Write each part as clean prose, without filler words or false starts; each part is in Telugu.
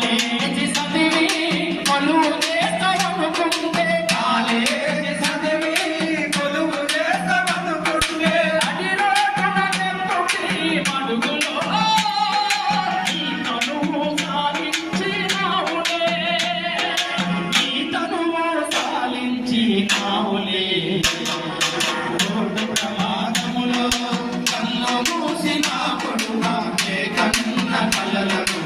కాలేజీ చదివి కొలువు చేస్తామనుకుంటే కాలేజీ చదివి కొలువు చేస్తామనుకుంటే అది రోజున నెత్తుటి మడుగులో ఈ తనువు సాలించి నావులే ఈ తనువు సాలించి నావులే రోడ్డు ప్రమాదములో కన్ను మూసిన కొడుగా కన్న కలలకు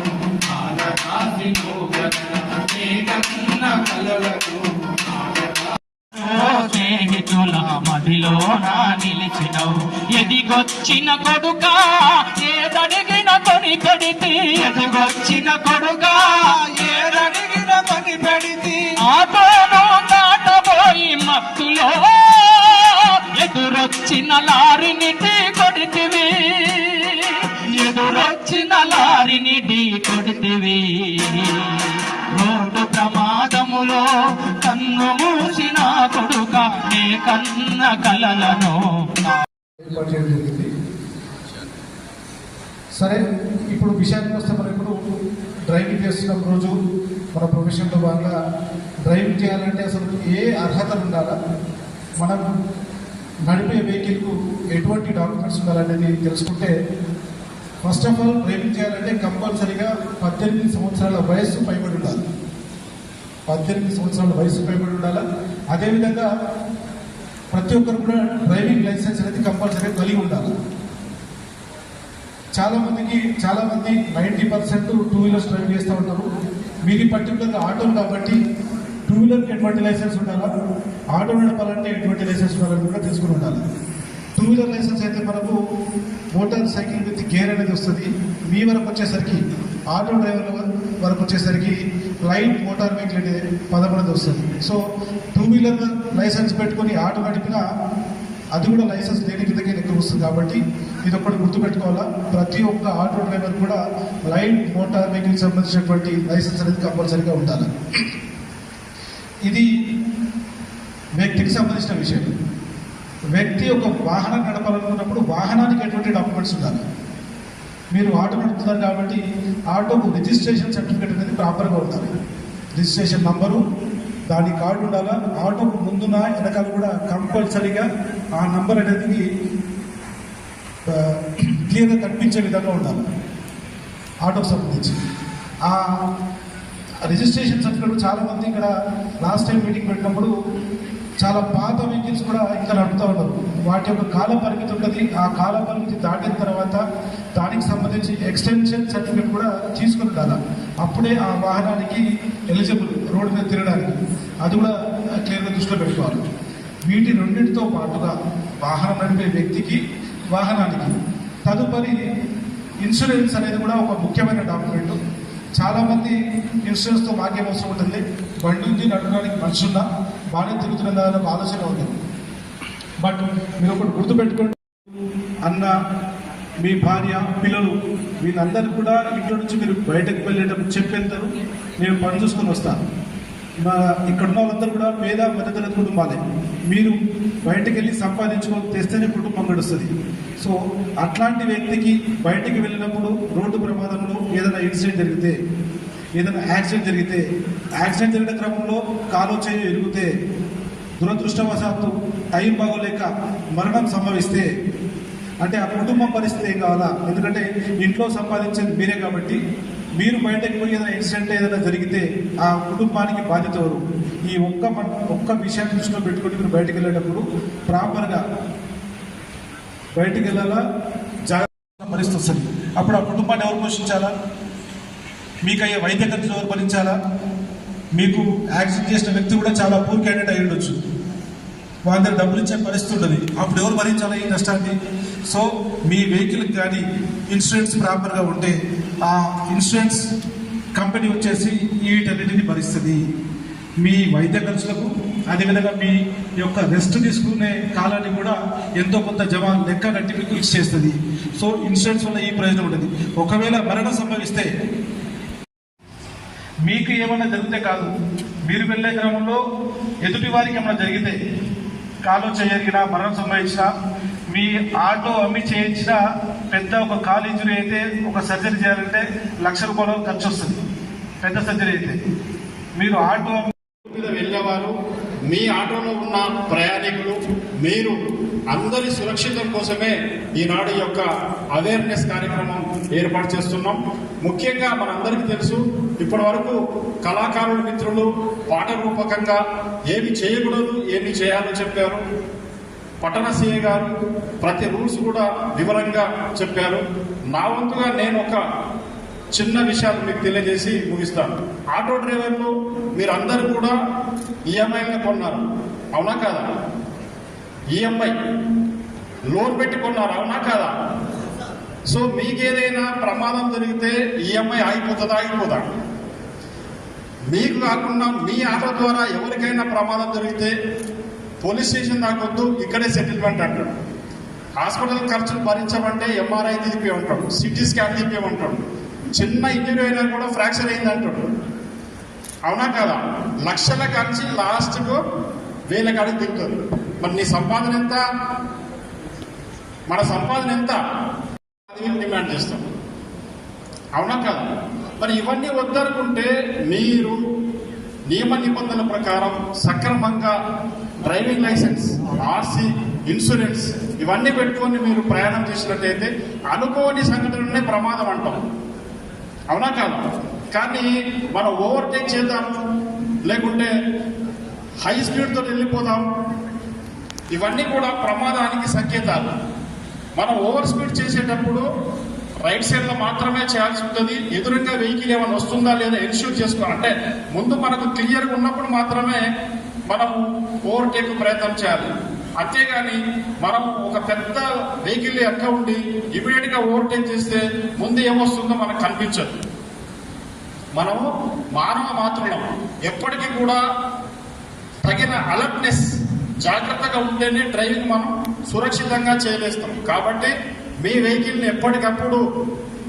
స్నేహితుల మదిలో నా నిలిచినవు ఎదిగొచ్చిన కొడుకా ఏదడిగిన కొని పెడితే ఎదిగొచ్చిన కొడుకా ఏదడిగిన కొని పెడితే ఆటోను దాటబోయి మత్తులో ఎదురొచ్చిన లారిని ఢీ కొడితివి ఎదురొచ్చిన లారిని ఢీ కొడితివి రోడ్డు ప్రమాదములో కన్ను మూసిన కొడుక నే కన్న కలలను. సరే, ఇప్పుడు విషయానికి వస్తే మనం ఇప్పుడు డ్రైవింగ్ చేస్తున్న రోజు మన ప్రొఫెషన్లో భాగంగా డ్రైవింగ్ చేయాలంటే అసలు ఏ అర్హతలు ఉండాలా, మనం నడిపే వెహికల్కు ఎటువంటి డాక్యుమెంట్స్ ఉండాలనేది తెలుసుకుంటే, ఫస్ట్ ఆఫ్ ఆల్ డ్రైవింగ్ చేయాలంటే కంపల్సరీగా 18 సంవత్సరాల వయస్సు పైబడి ఉండాలి. 18 సంవత్సరాల వయసు పైబడి ఉండాలి. అదేవిధంగా ప్రతి ఒక్కరు కూడా డ్రైవింగ్ లైసెన్స్ అనేది కంపల్సరీగా కలిగి ఉండాలి. చాలామంది 90% 2 వీలర్స్ డ్రైవ్ చేస్తూ ఉంటారు. మీది పర్టికులర్గా ఆటోలు కాబట్టి 2 వీలర్కి ఎటువంటి లైసెన్స్ ఉండాలా, ఆటో నడపాలంటే ఎటువంటి లైసెన్స్ ఉండాలని కూడా తెలుసుకుని ఉండాలి. 2 వీలర్ లైసెన్స్ అయితే మనకు మోటార్ సైకిల్ విత్ గేర్ అనేది వస్తుంది. మీ వరకు వచ్చేసరికి ఆటో డ్రైవర్ల వరకు వచ్చేసరికి లైట్ మోటార్ వెహికల్ అనేది పదం అనేది వస్తుంది. సో 2 వీలర్ లైసెన్స్ పెట్టుకొని ఆటో నడిపినా అది కూడా లైసెన్స్ లేని కిందకే లెక్క వస్తుంది. కాబట్టి ఇది ఒకటి గుర్తుపెట్టుకోవాలా, ప్రతి ఒక్క ఆటో డ్రైవర్ కూడా లైట్ మోటార్ వెహికల్ సంబంధించినటువంటి లైసెన్స్ అనేది కంపల్సరీగా ఉండాలి. ఇది వ్యక్తికి సంబంధించిన విషయం. వ్యక్తి ఒక వాహనం నడపాలనుకున్నప్పుడు వాహనానికి ఎటువంటి డాక్యుమెంట్స్ ఉండాలి. మీరు ఆటో నడుపుతున్నారు కాబట్టి ఆటోకు రిజిస్ట్రేషన్ సర్టిఫికేట్ అనేది ప్రాపర్గా ఉండాలి. రిజిస్ట్రేషన్ నంబరు, దాని కార్డు ఉండాలా. ఆటోకు ముందున వెనకాల కూడా కంపల్సరీగా ఆ నంబర్ అనేది క్లియర్గా కనిపించే విధంగా ఉండాలి. ఆటోకు సంబంధించి ఆ రిజిస్ట్రేషన్ సర్టిఫికేట్ చాలామంది ఇక్కడ లాస్ట్ టైం మీటింగ్ పెట్టినప్పుడు చాలా పాత వెహికల్స్ కూడా ఇంకా నడుపుతూ ఉన్నారు. వాటి యొక్క కాల పరిమితి ఉంటుంది. ఆ కాల పరిమితి దాటిన తర్వాత దానికి సంబంధించి ఎక్స్టెన్షన్ సర్టిఫికేట్ కూడా తీసుకుని ఉండాలి. అప్పుడే ఆ వాహనానికి ఎలిజిబుల్ రోడ్డు మీద తిరగడానికి. అది కూడా క్లియర్గా దృష్టిలో పెట్టుకోవాలి. వీటి రెండింటితో పాటుగా వాహనం నడిపే వ్యక్తికి, వాహనానికి తదుపరి ఇన్సూరెన్స్ అనేది కూడా ఒక ముఖ్యమైన డాక్యుమెంట్. చాలామంది ఇన్సూరెన్స్తో మాకేం అవసరం ఉంటుంది, బండి ఉంది, నడపడానికి మనిషి ఉన్నా బాగానే తిరుగుతున్నదా అనే ఆలోచన ఉంటుంది. బట్ మీరు ఒకటి గుర్తుపెట్టుకోండి, అన్న, మీ భార్య, పిల్లలు వీళ్ళందరూ కూడా ఇంట్లో నుంచి మీరు బయటకు వెళ్ళేటప్పుడు చెప్పి వెళ్తారు, నేను పని చూసుకొని వస్తాను. ఇక్కడ ఉన్న వాళ్ళందరూ కూడా పేద మధ్యతరగతి కుటుంబాలే. మీరు బయటకు వెళ్ళి సంపాదించుకొని తెస్తేనే కుటుంబం గడుస్తుంది. సో అట్లాంటి వ్యక్తికి బయటికి వెళ్ళినప్పుడు రోడ్డు ప్రమాదంలో ఏదైనా ఇన్సిడెంట్ జరిగితే, ఏదైనా యాక్సిడెంట్ జరిగిన క్రమంలో కాలు చేయి ఎరిగితే, దురదృష్టవశాత్తు టైం బాగోలేక మరణం సంభవిస్తే, అంటే ఆ కుటుంబం పరిస్థితి ఏం కావాలా? ఎందుకంటే ఇంట్లో సంపాదించేది మీరే కాబట్టి మీరు బయటకు పోయి ఏదైనా ఇన్సిడెంట్ ఏదైనా జరిగితే ఆ కుటుంబానికి బాధ్యత ఎవరు? ఈ ఒక్క విషయాన్ని దృష్టిలో పెట్టుకుని మీరు బయటకు వెళ్ళేటప్పుడు ప్రాపర్గా బయటికి వెళ్ళాలా, జాగ్రత్త పరిస్థితి వస్తుంది. అప్పుడు ఆ కుటుంబాన్ని ఎవరు పోషించాలా? మీకు అయ్యే వైద్య ఖర్చులు ఎవరు భరించాలా? మీకు యాక్సిడెంట్ చేసిన వ్యక్తి కూడా చాలా పూర్ క్యాండిడేట్ అయి ఉండొచ్చు, వాళ్ళ దగ్గర డబ్బులు ఇచ్చే పరిస్థితి ఉంటుంది. అప్పుడు ఎవరు భరించాలి ఈ నష్టాన్ని? సో మీ వెహికల్కి కానీ ఇన్సూరెన్స్ ప్రాపర్గా ఉంటే ఆ ఇన్సూరెన్స్ కంపెనీ వచ్చేసి వీటన్నిటిని భరిస్తుంది. మీ వైద్య ఖర్చులకు అదేవిధంగా మీ యొక్క రెస్ట్ తీసుకునే కాలాన్ని కూడా ఎంతో కొంత జమా లెక్క కట్టి మీకు ఇచ్చేస్తుంది. సో ఇన్సూరెన్స్ వల్ల ఈ ప్రయోజనం ఉంటుంది. ఒకవేళ మరణం సంభవిస్తే మీకు ఏమైనా జరిగితే కాదు, మీరు వెళ్ళే క్రమంలో ఎదుటి వారికి ఏమైనా జరిగితే, కాలు చేయగినా మరణం సంభవించినా, మీ ఆటో అమ్మి చేయించిన పెద్ద ఒక కాలు ఇంజరీ అయితే ఒక సర్జరీ చేయాలంటే ₹1,00,000 ఖర్చు వస్తుంది. పెద్ద సర్జరీ అయితే మీరు ఆటో మీద వెళ్ళేవారు, మీ ఆటోలో ఉన్న ప్రయాణికులు, మీరు అందరి సురక్షితం కోసమే ఈనాడు యొక్క అవేర్నెస్ కార్యక్రమం ఏర్పాటు చేస్తున్నాం. ముఖ్యంగా మనందరికీ తెలుసు, ఇప్పటి వరకు కళాకారుల మిత్రులు పాట రూపకంగా ఏమి చేయకూడదు ఏమి చేయాలో చెప్పారు. పట్టణ సీఏ గారు ప్రతి రూల్స్ కూడా వివరంగా చెప్పారు. నా వంతుగా నేను ఒక చిన్న విషయాలు మీకు తెలియజేసి ముగిస్తాను. ఆటో డ్రైవర్లు మీరందరూ కూడా ఈఎంఐలో కొన్నారు, అవునా కాదా? ఈఎంఐ లోన్ పెట్టి కొన్నారు, అవునా కాదా? సో మీకు ఏదైనా ప్రమాదం జరిగితే ఈఎంఐ ఆగిపోదా? మీకు కాకుండా మీ ఆటో ద్వారా ఎవరికైనా ప్రమాదం జరిగితే పోలీస్ స్టేషన్ దాకొద్దు, ఇక్కడే సెటిల్మెంట్ అంటాడు. హాస్పిటల్ ఖర్చులు భరించమంటే ఎంఆర్ఐ తీపి ఉంటాడు, సిటీ స్కాన్ తీపి ఉంటాడు. చిన్న ఇంజరీ అయినా కూడా ఫ్రాక్చర్ అయింది అంటాడు, అవునా కదా? లక్షల ఖర్చు లాస్ట్కు 1,000 కాడికి దిగుతుంది. మరి నీ సంపాదన ఎంత? మన సంపాదన ఎంత? 10,000 డిమాండ్ చేస్తాం, అవునా కదా? మరి ఇవన్నీ వద్దనుకుంటే మీరు నియమ నిబంధనల ప్రకారం సక్రమంగా డ్రైవింగ్ లైసెన్స్, ఆర్సీ, ఇన్సూరెన్స్ ఇవన్నీ పెట్టుకొని మీరు ప్రయాణం చేసినట్టయితే అనుకోని సంఘటనలనే ప్రమాదం అంటాం, అవునా కాదు? కానీ మనం ఓవర్టేక్ చేద్దాం, లేకుంటే హై స్పీడ్తో వెళ్ళిపోదాం, ఇవన్నీ కూడా ప్రమాదానికి సంకేతాలు. మనం ఓవర్ స్పీడ్ చేసేటప్పుడు రైట్ సైడ్లో మాత్రమే చేయాల్సి ఉంటుంది. ఎదురుగా వెహికల్ ఏమైనా వస్తుందా లేదా ఎన్ష్యూర్ చేసుకోవాలి. అంటే ముందు మనకు క్లియర్గా ఉన్నప్పుడు మాత్రమే మనం ఓవర్టేక్ ప్రయత్నం చేయాలి. అంతేగాని మనం ఒక పెద్ద వెహికల్ ఎక్క ఉండి ఇమీడియట్ గా ఓవర్టేక్ చేస్తే ముందు ఏమొస్తుందో మనకు కనిపించదు. మనము మానవ మాత్రులం, ఎప్పటికీ కూడా తగిన అలర్ట్నెస్, జాగ్రత్తగా ఉంటేనే డ్రైవింగ్ మనం సురక్షితంగా చేయలేస్తాం. కాబట్టి మీ వెహికల్ని ఎప్పటికప్పుడు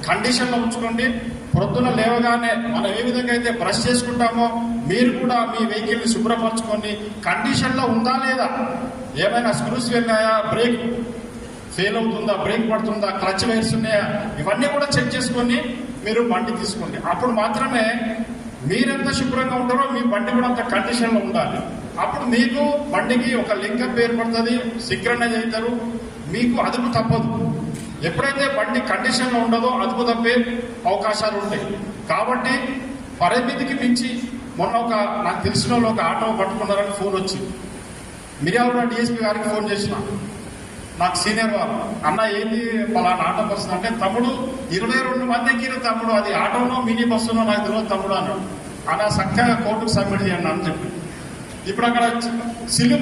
కండిషన్లో ఉంచుకోండి. ప్రొద్దున లేవగానే మనం ఏ విధంగా అయితే బ్రష్ చేసుకుంటామో మీరు కూడా మీ వెహికల్ని శుభ్రపరచుకోండి. కండిషన్లో ఉందా లేదా, ఏమైనా స్క్రూస్ వెళ్ళాయా, బ్రేక్ ఫెయిల్ అవుతుందా, బ్రేక్ పడుతుందా, క్లచ్ వైర్స్ ఉన్నాయా, ఇవన్నీ కూడా చెక్ చేసుకొని మీరు బండి తీసుకోండి. అప్పుడు మాత్రమే మీరెంత శుభ్రంగా ఉంటారో మీ బండి కూడా అంత కండిషన్లో ఉండాలి. అప్పుడు మీకు బండికి ఒక లింకప్ ఏర్పడుతుంది, సింక్రనైజ్ అవుతారు, మీకు అదుపు తప్పదు. ఎప్పుడైతే బండి కండిషన్లో ఉండదో అదుపు తప్పే అవకాశాలు ఉంటాయి. కాబట్టి పరిమితికి మించి మొన్న నాకు తెలిసిన వాళ్ళు ఒక ఆటో పట్టుకున్నారని ఫోన్ వచ్చింది. మిర్యాలగూడ డిఎస్పీ గారికి ఫోన్ చేసిన, నాకు సీనియర్ వారు, అన్న ఏంది పలానా ఆటో పరిస్థితి అంటే, తమ్ముడు 22 మంది ఎక్కిన తమ్ముడు, అది ఆటోనో మినీ బస్సునో నాకు తెలియదు తమ్ముడు అన్నాడు. అన్న చక్కగా కోర్టుకు సబ్మిట్ చేయండి అని చెప్పి. ఇప్పుడు అక్కడ సిల్లు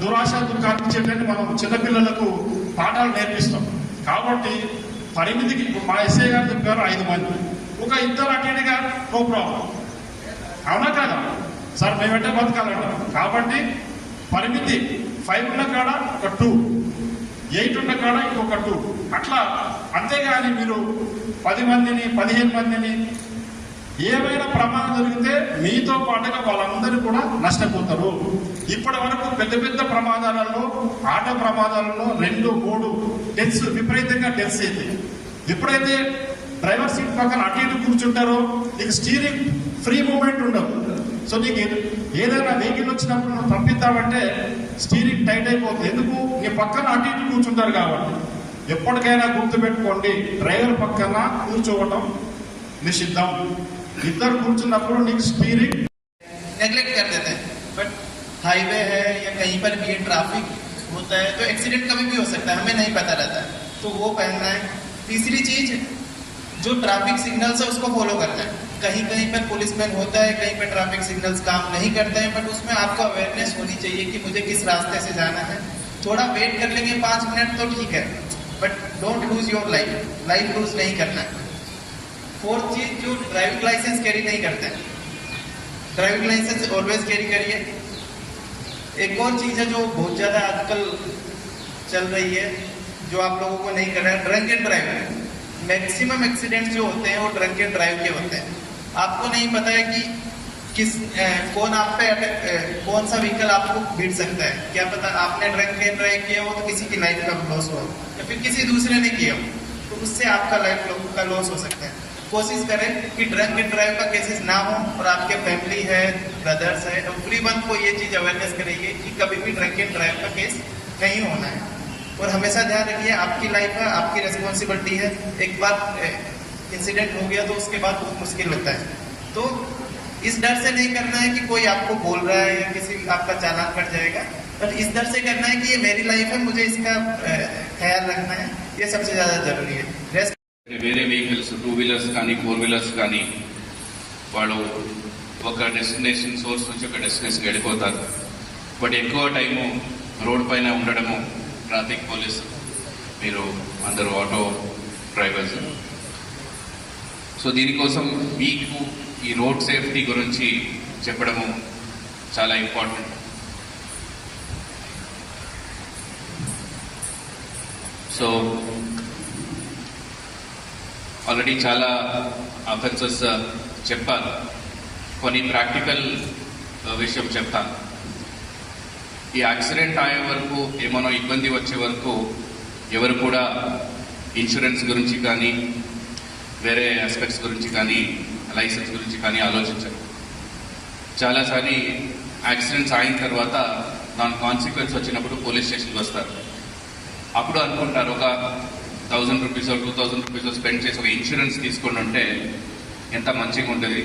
దురాశ దుర్గార్పించేటట్టు మనం చిన్నపిల్లలకు పాఠాలు నేర్పిస్తాం. కాబట్టి పరిమితికి మా ఎస్ఐ గారు చెప్పారు 5 మంది, ఒక 2 అటెండ్గా నో ప్రాబ్లం, అవునా కదా సార్? మేమంటే బతకాలంటాం. కాబట్టి పరిమితి 5 ఉన్న కాడ ఒక 2, 8 ఉన్న కాడ ఇంకొక 2, అట్లా. అంతేగాని మీరు 10 మందిని 15 మందిని ఏమైనా ప్రమాదం జరిగితే మీతో పాటుగా వాళ్ళందరూ కూడా నష్టపోతారు. ఇప్పటి వరకు పెద్ద పెద్ద ప్రమాదాలలో, ఆటో ప్రమాదాలలో 2, 3 డెత్స్, విపరీతంగా డెత్స్ అయితే, ఎప్పుడైతే డ్రైవర్ సీట్ పక్కన అటు ఇటు కూర్చుంటారో నీకు స్టీరింగ్ ఫ్రీ మూమెంట్ ఉండదు. సో నీకు ఏదైనా వెహికల్ వచ్చినప్పుడు నువ్వు తప్పిద్దామంటే స్టీరింగ్ టైట్ అయిపోతుంది. ఎందుకు? నీ పక్కన అటు ఇటు కూర్చుంటారు కాబట్టి. ఎప్పటికైనా గుర్తుపెట్టుకోండి, డ్రైవర్ పక్కన కూర్చోవటం నిషిద్ధం. इधर కూర్చున్నప్పుడు నీకు స్టీరింగ్ नेग्लेक्ट कर देते हैं. बट हाईवे है या कहीं पर भी ट्रैफिक होता है तो एक्सीडेंट कभी भी हो सकता है, हमें नहीं पता रहता है, तो वो पहनना है. तीसरी चीज, जो ट्रैफिक सिग्नल्स है उसको फॉलो करना है. कहीं कहीं पर पुलिसमैन होता है, कहीं पर ट्रैफिक सिग्नल्स काम नहीं करते हैं, बट उसमें आपको अवेयरनेस होनी चाहिए कि मुझे किस रास्ते से जाना है. थोड़ा वेट कर लेंगे 5 मिनट तो ठीक है, but don't lose your life lose नहीं करना है. 4th चीज, जो ड्राइविंग लाइसेंस कैरी नहीं करते हैं, ड्राइविंग लाइसेंस ऑलवेज कैरी करिए। एक और चीज़ है जो बहुत ज़्यादा आजकल चल रही है, जो आप लोगों को नहीं करना है, drunk and drive. Maximum accidents जो होते हैं वो ड्रंक एंड ड्राइव के होते हैं। आपको नहीं पता है कि कौन आप पे कौन सा व्हीकल आपको भिड़ सकता है। क्या पता आपने ड्रंक एंड ड्राइव किया हो तो किसी की लाइफ का लॉस हो, या फिर किसी दूसरे ने किया हो तो उससे आपका लाइफ का लॉस हो सकता है। कोशिश करें कि ड्रंक एंड ड्राइव का केसेस ना हो, और आपके फैमिली है, ब्रदर्स है, एवरीवन को ये चीज़ अवेयरनेस करेंगे कि कभी भी ड्रंक एंड ड्राइव का केस नहीं होना है। और हमेशा ध्यान रखिए, आपकी लाइफ है, आपकी रिस्पॉन्सिबिलिटी है। एक बार इंसिडेंट हो गया तो उसके बाद बहुत मुश्किल होता है। तो इस डर से नहीं करना है कि कोई आपको बोल रहा है या किसी आपका चालान कट जाएगा, पर इस डर से करना है कि ये मेरी लाइफ है, मुझे इसका ख्याल रखना है। ये सबसे ज़्यादा जरूरी है। रेस्ट వేరే వెహికల్స్ 2 వీలర్స్ కానీ 4 వీలర్స్ కానీ వాళ్ళు ఒక డెస్టినేషన్ సోర్స్ నుంచి ఒక డెస్టినేషన్కి వెళ్ళిపోతారు. బట్ ఎక్కువ టైము రోడ్ పైన ఉండడము, ట్రాఫిక్ పోలీసు, మీరు అందరూ ఆటో డ్రైవర్స్, సో దీనికోసం మీకు ఈ రోడ్ సేఫ్టీ గురించి చెప్పడము చాలా ఇంపార్టెంట్. సో ఆల్రెడీ చాలా అఫెన్సెస్ చెప్పాను, కొన్ని ప్రాక్టికల్ విషయం చెప్తాను. ఈ యాక్సిడెంట్ అయ్యే వరకు, ఏమైనా ఇబ్బంది వచ్చే వరకు ఎవరు కూడా ఇన్సూరెన్స్ గురించి కానీ వేరే ఆస్పెక్ట్స్ గురించి కానీ లైసెన్స్ గురించి కానీ ఆలోచించరు. చాలాసార్లు యాక్సిడెంట్స్ అయిన తర్వాత దాని కాన్సిక్వెన్స్ వచ్చినప్పుడు పోలీస్ స్టేషన్కి వస్తారు. అప్పుడు అనుకుంటారు ఒక 1000 రూపీస్ 2000 రూపీస్ స్పెండ్ చేసి ఒక ఇన్సూరెన్స్ తీసుకొని ఉంటే ఎంత మంచిగా ఉంటుంది.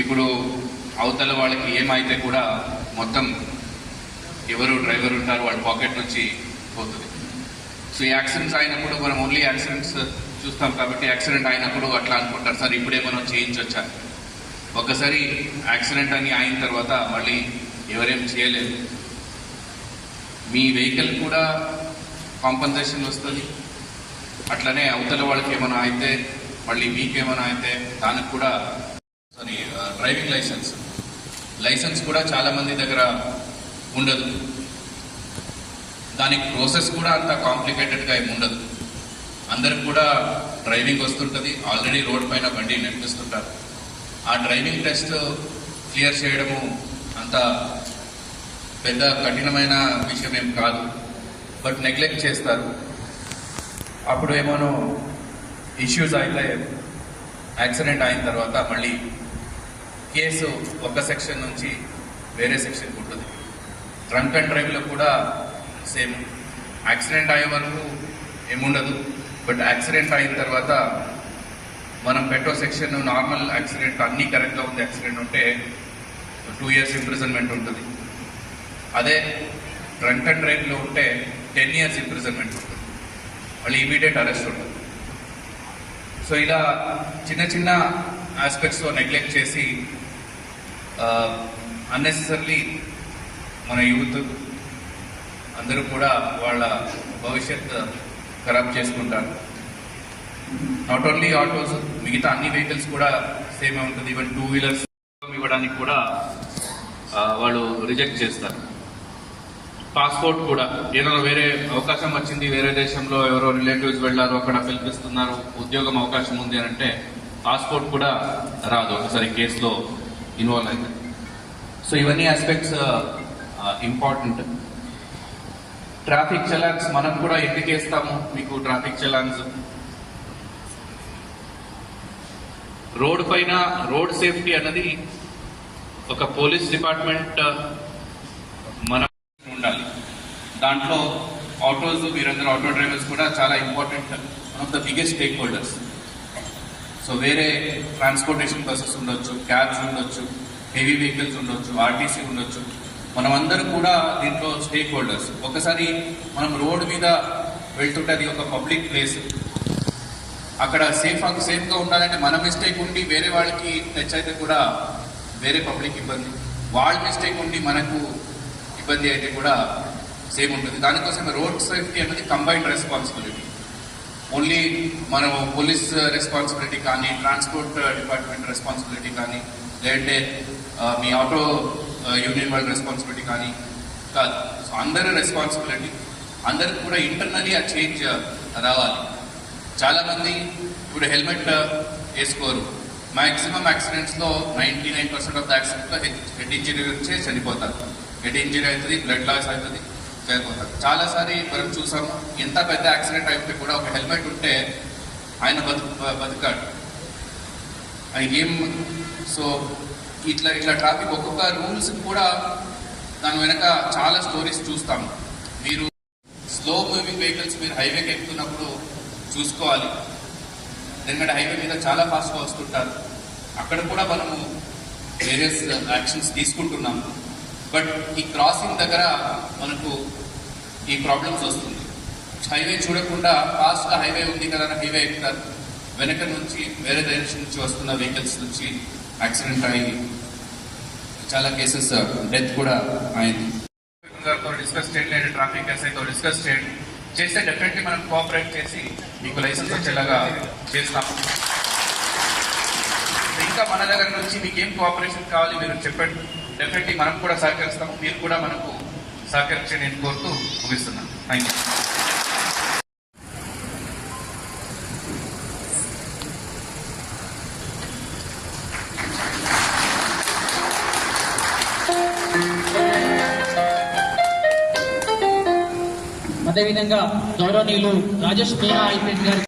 ఇప్పుడు అవతల వాళ్ళకి ఏమైతే కూడా మొత్తం ఎవరు డ్రైవర్ ఉంటారో వాళ్ళ పాకెట్ నుంచి పోతుంది. సో ఈ యాక్సిడెంట్స్ అయినప్పుడు మనం ఓన్లీ యాక్సిడెంట్స్ చూస్తాం కాబట్టి యాక్సిడెంట్ అయినప్పుడు అట్లా అనుకుంటారు, సార్ ఇప్పుడే మనం చేయించొచ్చా. ఒకసారి యాక్సిడెంట్ అని అయిన తర్వాత మళ్ళీ ఎవరేం చేయలేదు. మీ వెహికల్ కూడా కాంపన్సేషన్ వస్తుంది, అట్లనే అవతల వాళ్ళకి ఏమైనా అయితే మళ్ళీ మీకేమైనా అయితే దానికి కూడా డ్రైవింగ్ లైసెన్స్ కూడా చాలామంది దగ్గర ఉండదు. దానికి ప్రాసెస్ కూడా అంత కాంప్లికేటెడ్గా ఏమి ఉండదు. అందరికి కూడా డ్రైవింగ్ వస్తుంటుంది, ఆల్రెడీ రోడ్ పైన బండి నడిపిస్తుంటారు. ఆ డ్రైవింగ్ టెస్ట్ క్లియర్ చేయడము అంత పెద్ద కఠినమైన విషయం ఏం కాదు, బట్ నెగ్లెక్ట్ చేస్తారు. అప్పుడు ఏమోనో ఇష్యూస్ అయితే యాక్సిడెంట్ అయిన తర్వాత మళ్ళీ కేసు ఒక సెక్షన్ నుంచి వేరే సెక్షన్కి ఉంటుంది. డ్రంక్ అండ్ డ్రైవ్లో కూడా సేమ్, యాక్సిడెంట్ అయ్యే వరకు ఏముండదు, బట్ యాక్సిడెంట్ అయిన తర్వాత మనం పెట్టో సెక్షన్ నార్మల్ యాక్సిడెంట్ అన్నీ కరెక్ట్గా ఉంది యాక్సిడెంట్ ఉంటే 2 years ఇంప్రిజన్మెంట్ ఉంటుంది. అదే డ్రంక్ అండ్ డ్రైవ్లో ఉంటే 10 years ఇంప్రిజన్మెంట్ ఉంటుంది, మళ్ళీ ఇమీడియట్ అరెస్ట్ ఉంటుంది. సో ఇలా చిన్న చిన్న ఆస్పెక్ట్స్లో నెగ్లెక్ట్ చేసి అన్నెసెసర్లీ మన యూత్ అందరూ కూడా వాళ్ళ భవిష్యత్ ఖరాబ్ చేసుకుంటారు. నాట్ ఓన్లీ ఆటోస్, మిగతా అన్ని వెహికల్స్ కూడా సేమే ఉంటుంది. ఈవెన్ 2 వీలర్స్ ఇవ్వడానికి కూడా వాళ్ళు రిజెక్ట్ చేస్తారు. పాస్పోర్ట్ కూడా ఏదైనా వేరే అవకాశం వచ్చింది, వేరే దేశంలో ఎవరో రిలేటివ్స్ వెళ్ళారు, అక్కడ పిలిపిస్తున్నారు, ఉద్యోగం అవకాశం ఉంది అని అంటే పాస్పోర్ట్ కూడా రాదు ఒకసారి కేసులో ఇన్వాల్వ్ అయితే. సో ఇవన్నీ ఆస్పెక్ట్స్ ఇంపార్టెంట్. ట్రాఫిక్ చలాన్స్ మనం కూడా ఎందుకు వేస్తాము? మీకు ట్రాఫిక్ చలాన్స్ రోడ్ పైన రోడ్ సేఫ్టీ అన్నది ఒక పోలీస్ డిపార్ట్మెంట్ మన ఉండాలి. దాంట్లో ఆటోస్, మీరందరూ ఆటో డ్రైవర్స్ కూడా చాలా important, one of the biggest stake holders. So వేరే ట్రాన్స్పోర్టేషన్ బస్సెస్ ఉండొచ్చు, క్యాబ్స్ ఉండొచ్చు, హెవీ వెహికల్స్ ఉండొచ్చు, ఆర్టీసీ ఉండొచ్చు, మనమందరూ కూడా దీంట్లో స్టేక్ హోల్డర్స్. ఒకసారి మనం రోడ్ మీద వెళ్తుంటే అది ఒక పబ్లిక్ ప్లేస్, అక్కడ సేఫ్గా ఉండాలంటే మన మిస్టేక్ ఉండి వేరే వాళ్ళకి టచ్ అయితే కూడా వేరే పబ్లిక్ ఇబ్బంది, వాళ్ళ మిస్టేక్ ఉండి మనకు ఇబ్బంది అయితే కూడా సేమ్ ఉంటుంది. దానికోసం రోడ్ సేఫ్టీ అనేది కంబైన్డ్ రెస్పాన్సిబిలిటీ. ఓన్లీ మనం పోలీస్ రెస్పాన్సిబిలిటీ కానీ, ట్రాన్స్పోర్ట్ డిపార్ట్మెంట్ రెస్పాన్సిబిలిటీ కానీ, లేదంటే మీ ఆటో యూనియన్ వాళ్ళ రెస్పాన్సిబిలిటీ కానీ కాదు. సో అందరి రెస్పాన్సిబిలిటీ, అందరికి కూడా ఇంటర్నలీ ఆ చేంజ్ రావాలి. చాలామంది ఇప్పుడు హెల్మెట్ వేసుకోరు. మ్యాక్సిమం యాక్సిడెంట్స్లో 99% ఆఫ్ ద యాక్సిడెంట్లో హెడ్ ఇంజరీ వచ్చే చనిపోతారు. హెడ్ ఇంజరీ అవుతుంది, బ్లడ్ లాస్ అవుతుంది, చనిపోతారు. చాలాసారి మనం చూసాము, ఎంత పెద్ద యాక్సిడెంట్ అయితే కూడా ఒక హెల్మెట్ ఉంటే ఆయన బతుకాడు. ఏం సో ఇట్లా ట్రాఫిక్ ఒక్కొక్క రూల్స్ కూడా దాని వెనక చాలా స్టోరీస్ చూస్తాము. మీరు స్లో మూవింగ్ వెహికల్స్ మీరు హైవేకి ఎక్కుతున్నప్పుడు చూసుకోవాలి. ఎందుకంటే హైవే మీద చాలా ఫాస్ట్గా వస్తుంటారు. అక్కడ కూడా మనము వేరియస్ యాక్షన్స్ తీసుకుంటున్నాము. బట్ ఈ క్రాసింగ్ దగ్గర మనకు ఈ ప్రాబ్లమ్స్ వస్తుంది. హైవే చూడకుండా ఫాస్ట్గా హైవే ఉంది కదా హైవే ఎక్కుతారు. వెనక నుంచి వేరే డైరెక్షన్ నుంచి వస్తున్న వెహికల్స్ నుంచి యాక్సిడెంట్ అయ్యి చాలా కేసెస్ డెత్ కూడా అయింది. డిస్కస్ చేయండి, లేదా ట్రాఫిక్ ఎస్ఐతో డిస్కస్ చేయండి. చేస్తే డెఫినెట్లీ మనం కోఆపరేట్ చేసి మీకు లైసెన్స్ వచ్చేలాగా చేస్తాము. ఇంకా మన దగ్గర నుంచి మీకు ఏం కోఆపరేషన్ కావాలి మీరు చెప్పండి. డెఫినెట్లీ మనం కూడా సహకరిస్తాము, మీరు కూడా మనకు సహకరించండి నేను కోరుతూ ముగిస్తున్నాను. Thank you. అదేవిధంగా గౌరవనీయులు రాజేష్ మీనా ఐపీఎస్ గారు